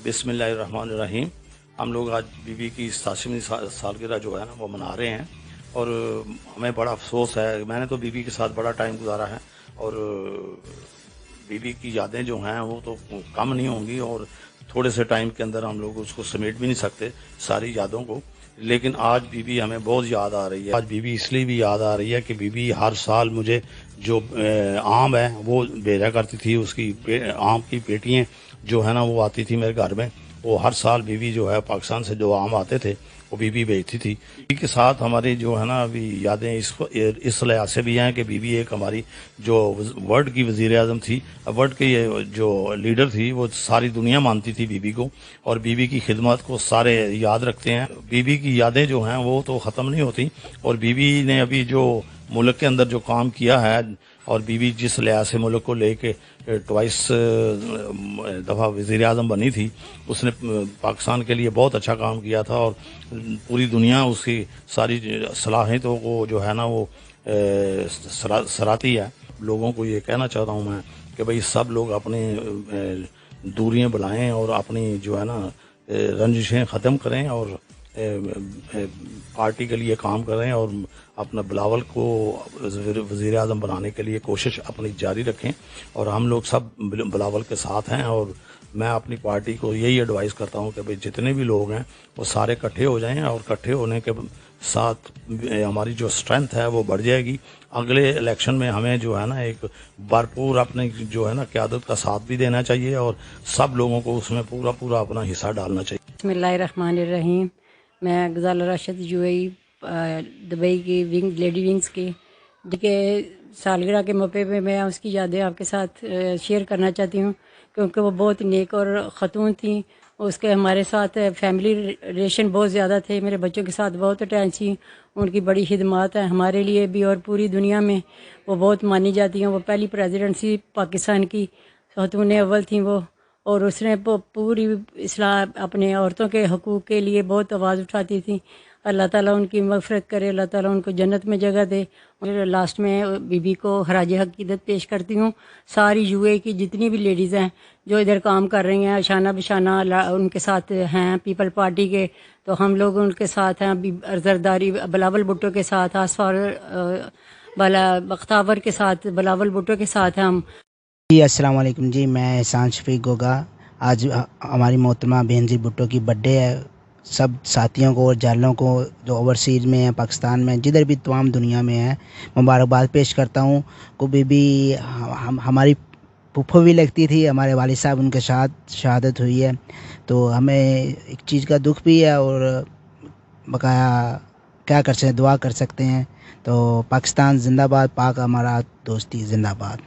बिस्मिल्लाहिर्रहमानिर्रहीम। हम लोग आज बीबी की 87वीं सालगिरह जो है ना वो मना रहे हैं और हमें बड़ा अफसोस है। मैंने तो बीबी के साथ बड़ा टाइम गुजारा है और बीबी की यादें जो हैं वो तो कम नहीं होंगी और थोड़े से टाइम के अंदर हम लोग उसको समेट भी नहीं सकते सारी यादों को। लेकिन आज बीबी हमें बहुत याद आ रही है। आज बीबी इसलिए भी याद आ रही है कि बीबी हर साल मुझे जो आम है वो भेजा करती थी। उसकी आम की पेटियाँ जो है ना वो आती थी मेरे घर में। वो हर साल बीबी जो है पाकिस्तान से जो आम आते थे वो बीबी भेजती थी। बीबी के साथ हमारी जो है ना अभी यादें इस लिहाज से भी हैं कि बीबी एक हमारी जो वर्ल्ड की वज़ीर आज़म थी, वर्ल्ड की जो लीडर थी, वो सारी दुनिया मानती थी बीबी को और बीबी की खिदमत को सारे याद रखते हैं। बीबी की यादें जो हैं वो तो ख़त्म नहीं होती और बीबी ने अभी जो मुल्क के अंदर जो काम किया है और बीबी जिस लिहाज से मुल्क को लेके ट्वाइस दफ़ा वज़ीर आज़म बनी थी, उसने पाकिस्तान के लिए बहुत अच्छा काम किया था और पूरी दुनिया उसकी सारी सलाहियतों को जो है ना वो सराहती है। लोगों को ये कहना चाहता हूँ मैं कि भाई सब लोग अपनी दूरियां बनाएं और अपनी जो है ना रंजिशें ख़त्म करें और पार्टी के लिए काम करें और अपना बिलावल को वज़ीर आज़म बनाने के लिए कोशिश अपनी जारी रखें। और हम लोग सब बिलावल के साथ हैं और मैं अपनी पार्टी को यही एडवाइस करता हूं कि भाई जितने भी लोग हैं वो सारे इकट्ठे हो जाएं और इकट्ठे होने के साथ हमारी जो स्ट्रेंथ है वो बढ़ जाएगी। अगले इलेक्शन में हमें जो है ना एक भरपूर अपने जो है ना क़यादत का साथ भी देना चाहिए और सब लोगों को उसमें पूरा पूरा अपना हिस्सा डालना चाहिए। बिस्मिल्लाहिर्रहमानिर्रहीम। मैं गज़ाल राशिद यूएई दुबई की लेडी विंग्स की के सालगिरह के मौके पे मैं उसकी यादें आपके साथ शेयर करना चाहती हूँ क्योंकि वो बहुत नेक और ख़तून थी। उसके हमारे साथ फैमिली रिलेशन बहुत ज़्यादा थे। मेरे बच्चों के साथ बहुत अटैच थी। उनकी बड़ी खिदमत है हमारे लिए भी और पूरी दुनिया में वो बहुत मानी जाती हैं। वो पहली प्रेसिडेंसी पाकिस्तान की ख़तून अव्वल थी वो, और उसने पूरी इस्लाह अपने औरतों के हकूक़ के लिए बहुत आवाज़ उठाती थी। अल्लाह ताला उनकी मग़फ़िरत करे, अल्लाह ताला उनको जन्नत में जगह दे। और लास्ट में बीबी को खराज अक़ीदत पेश करती हूँ। सारी यूए की जितनी भी लेडीज़ हैं जो इधर काम कर रही हैं, शाना बिशाना उनके साथ हैं पीपल पार्टी के, तो हम लोग उनके साथ हैं। अभी जरदारी बिलावल भुट्टो के साथ, आसफार बख्तावर के साथ, बिलावल भुट्टो के साथ हैं हम। जी अस्सलाम वालेकुम जी, मैं एहसान शफीक गोगा। आज हमारी मोहतरमा बेनज़ीर भुट्टो की बर्थडे है। सब साथियों को और जालों को जो ओवरसीज़ में है, पाकिस्तान में, जिधर भी तमाम दुनिया में है, मुबारकबाद पेश करता हूँ। को बीबी हमारी फूफो भी लगती थी। हमारे वालिद साहब उनके साथ शहादत हुई है, तो हमें एक चीज़ का दुख भी है और बकाया क्या कर सकते, दुआ कर सकते हैं। तो पाकिस्तान जिंदाबाद, पाक हमारा दोस्ती जिंदाबाद।